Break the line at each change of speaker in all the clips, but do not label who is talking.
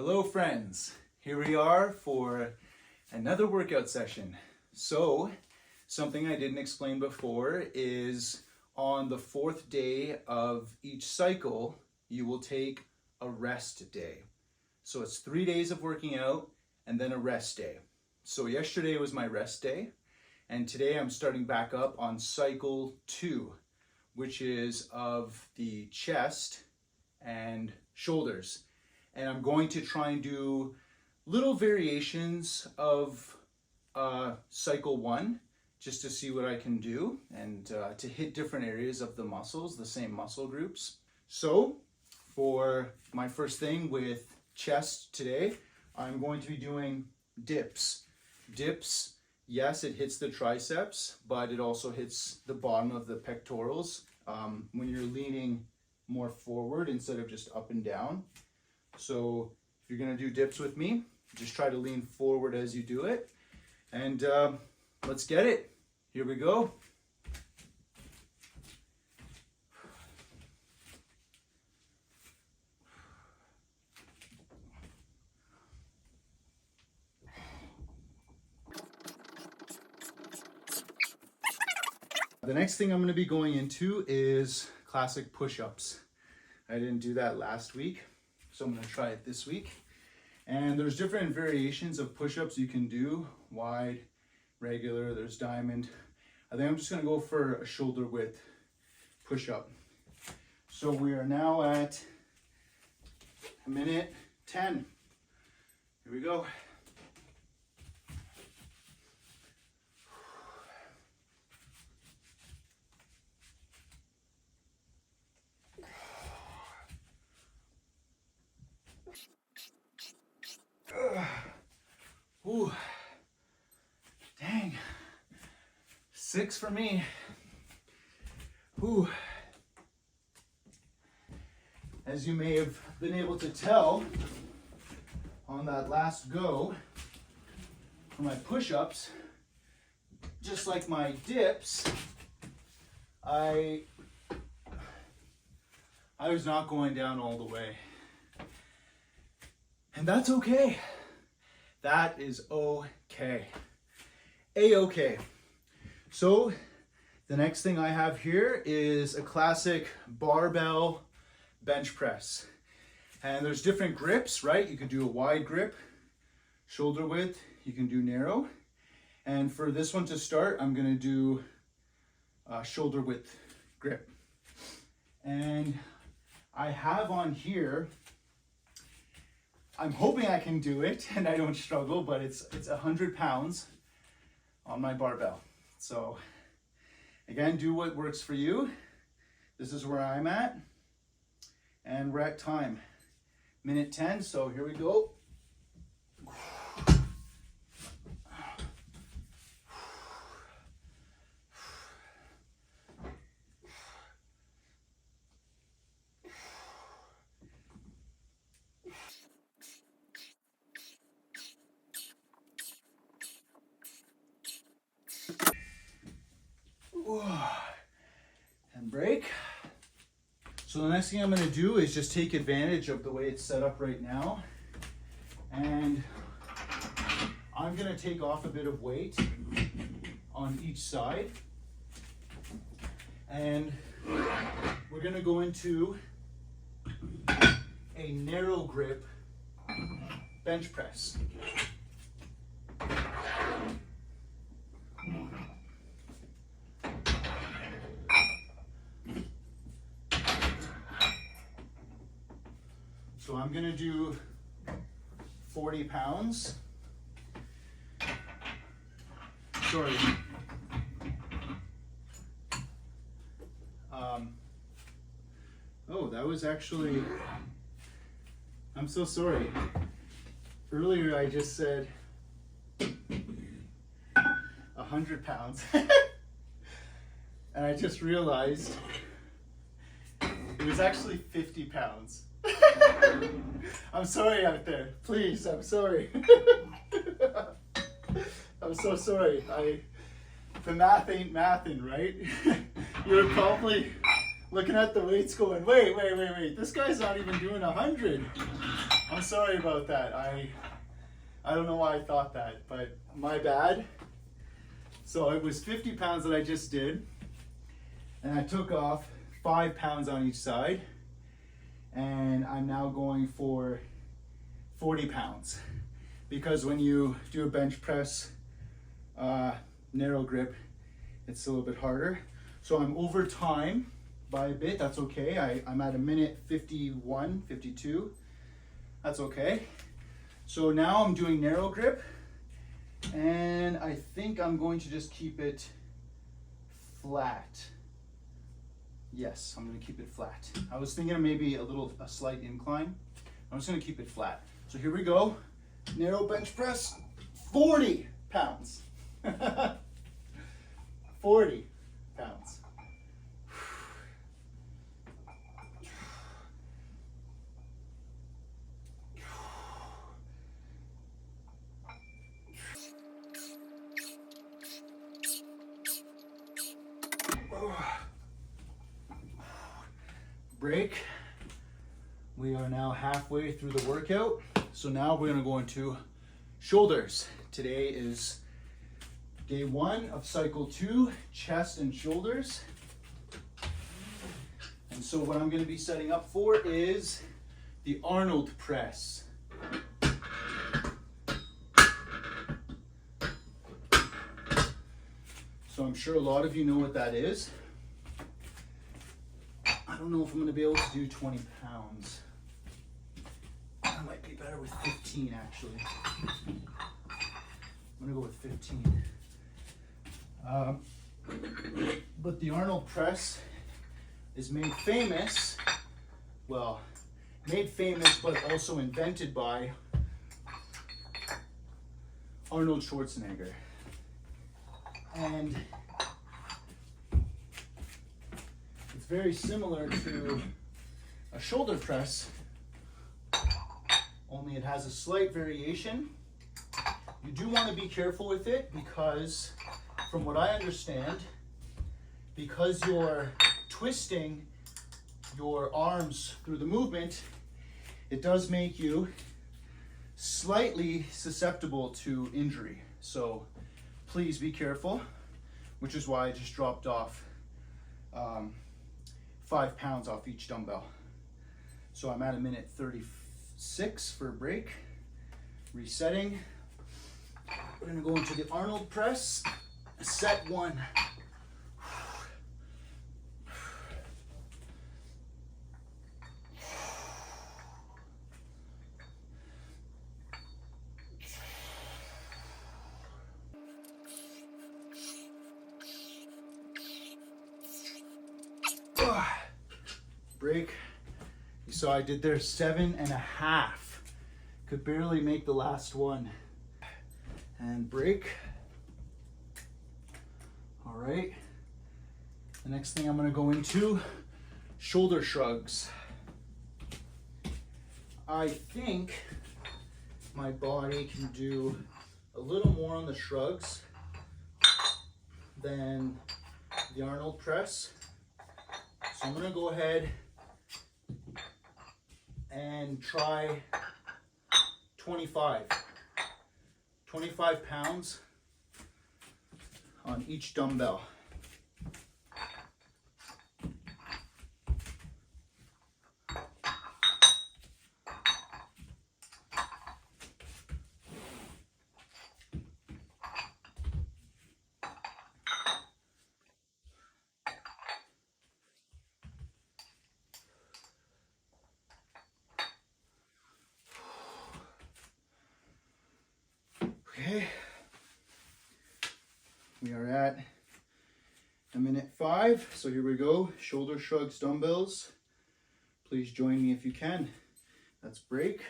Hello friends, here we are for another workout session. So, something I didn't explain before is on the fourth day of each cycle, you will take a rest day. So it's 3 days of working out and then a rest day. So yesterday was my rest day, and today I'm starting back up on cycle 2, which is of the chest and shoulders. And I'm going to try and do little variations of cycle 1 just to see what I can do and to hit different areas of the muscles, the same muscle groups. So for my first thing with chest today, I'm going to be doing dips. Dips, yes, it hits the triceps, but it also hits the bottom of the pectorals when you're leaning more forward instead of just up and down. So if you're gonna do dips with me, just try to lean forward as you do it. And let's get it. Here we go. The next thing I'm gonna be going into is classic push-ups. I didn't do that last week, so I'm gonna try it this week. And there's different variations of push-ups you can do. Wide, regular, there's diamond. I think I'm just gonna go for a shoulder width push-up. So we are now at minute 10. Here we go. Ooh, dang, 6 for me. Ooh. As you may have been able to tell on that last go for my push-ups, just like my dips, I was not going down all the way. And that's okay. That is okay. A-okay. So the next thing I have here is a classic barbell bench press. And there's different grips, right? You could do a wide grip, shoulder width, you can do narrow. And for this one to start, I'm gonna do a shoulder width grip. And I have on here, I'm hoping I can do it and I don't struggle, but it's 100 pounds on my barbell. So again, do what works for you. This is where I'm at. And we're at time. Minute 10, so here we go. And break. So the next thing I'm going to do is just take advantage of the way it's set up right now, and I'm going to take off a bit of weight on each side, and we're going to go into a narrow grip bench press. So I'm gonna do 40 pounds. Sorry. Oh, that was actually, I'm so sorry. Earlier I just said 100 pounds. And I just realized it was actually 50 pounds. I'm sorry out there. Please, I'm sorry. I'm so sorry. The math ain't mathin', right? You're probably looking at the weights going, wait. This guy's not even doing 100. I'm sorry about that. I don't know why I thought that, but my bad. So it was 50 pounds that I just did, and I took off 5 pounds on each side, and I'm now going for 40 pounds. Because when you do a bench press narrow grip, it's a little bit harder. So I'm over time by a bit, that's okay. I'm at a minute 51, 52, that's okay. So now I'm doing narrow grip, and I think I'm going to just keep it flat. Yes, I'm gonna keep it flat. I was thinking of maybe a slight incline. I'm just gonna keep it flat. So here we go. Narrow bench press, 40 pounds. 40 pounds. Break. We are now halfway through the workout. So now we're gonna go into shoulders. Today is day 1 of cycle 2, chest and shoulders. And so what I'm gonna be setting up for is the Arnold Press. So I'm sure a lot of you know what that is. I don't know if I'm going to be able to do 20 pounds. I might be better with 15 actually. I'm going to go with 15. But the Arnold Press is made famous, well, made famous but also invented by Arnold Schwarzenegger. And it's very similar to a shoulder press, only it has a slight variation. You do want to be careful with it because, from what I understand, because you're twisting your arms through the movement, it does make you slightly susceptible to injury. So please be careful, which is why I just dropped off 5 pounds off each dumbbell. So I'm at a minute 36 for a break. Resetting. We're gonna go into the Arnold Press, set 1. Break. You saw I did there 7.5. Could barely make the last one. And break. All right. The next thing I'm going to go into, shoulder shrugs. I think my body can do a little more on the shrugs than the Arnold Press. So I'm going to go ahead and try 25 pounds on each dumbbell. Okay, we are at a minute 5, so here we go. Shoulder shrugs, dumbbells. Please join me if you can. Let's break.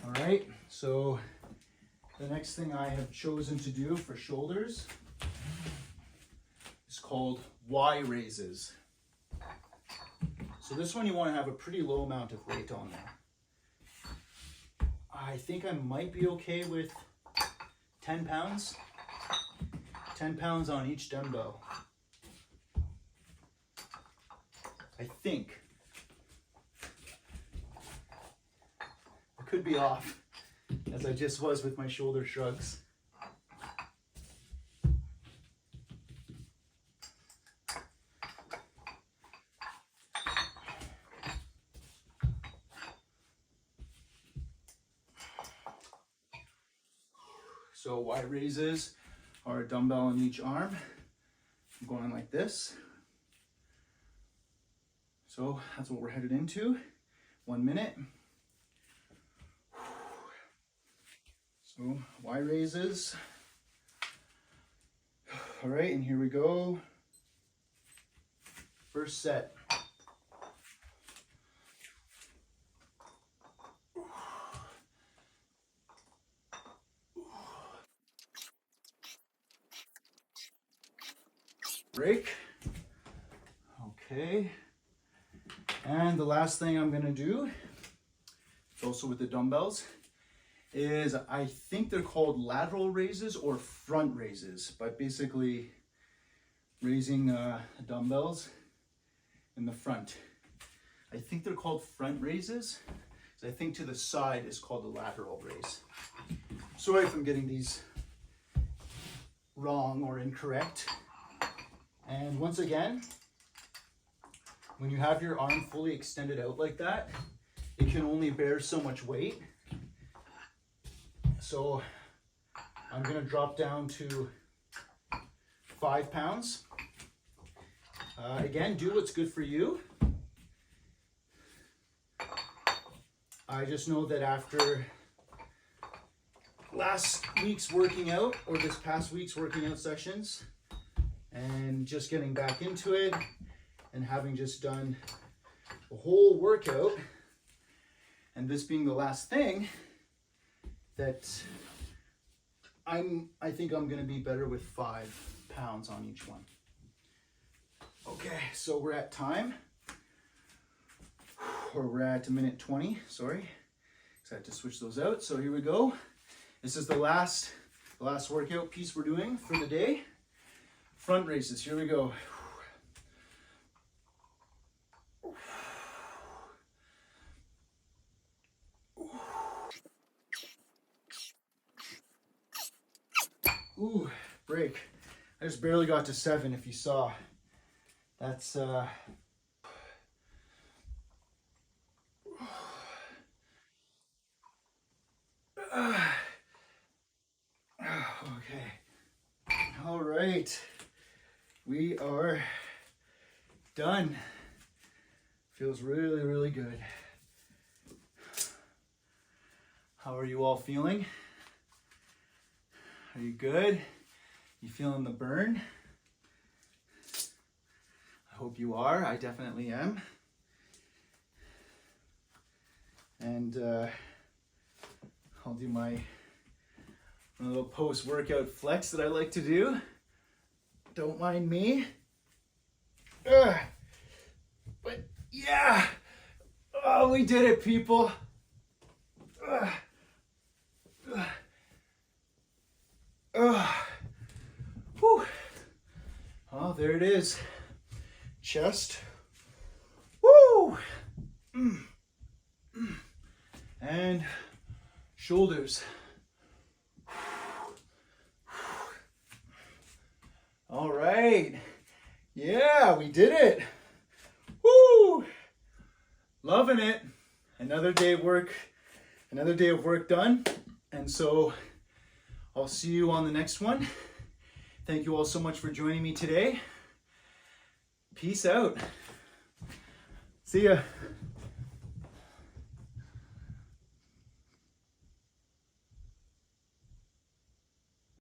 All right, so the next thing I have chosen to do for shoulders is called Y raises. So this one you want to have a pretty low amount of weight on there. I think I might be okay with 10 pounds. 10 pounds on each dumbbell. I think. I could be off, as I just was with my shoulder shrugs. So Y raises are a dumbbell on each arm. I'm going like this. So that's what we're headed into. 1 minute. So Y raises. All right, and here we go. First set. Break. Okay. And the last thing I'm gonna do, also with the dumbbells, is I think they're called lateral raises or front raises, but basically raising dumbbells in the front. I think they're called front raises. So I think to the side is called the lateral raise. Sorry if I'm getting these wrong or incorrect. And once again, when you have your arm fully extended out like that, it can only bear so much weight. So I'm gonna drop down to 5 pounds. Again, do what's good for you. I just know that after last week's working out, or this past week's working out sessions, and just getting back into it, and having just done a whole workout, and this being the last thing, that I think I'm gonna be better with 5 pounds on each one. Okay, so we're at time, or we're at 1:20, sorry. So I had to switch those out. So here we go. This is the last workout piece we're doing for the day. Front raises, here we go. Ooh, break. I just barely got to 7 if you saw. That's okay. All right. We are done. Feels really, really good. How are you all feeling? Are you good? You feeling the burn? I hope you are. I definitely am. And I'll do my little post-workout flex that I like to do. Don't mind me. But yeah. Oh, we did it, people. Whew. Oh, there it is. Chest. Woo! And shoulders. All right. Yeah, we did it. Woo! Loving it. Another day of work done. And so I'll see you on the next one. Thank you all so much for joining me today. Peace out. See ya.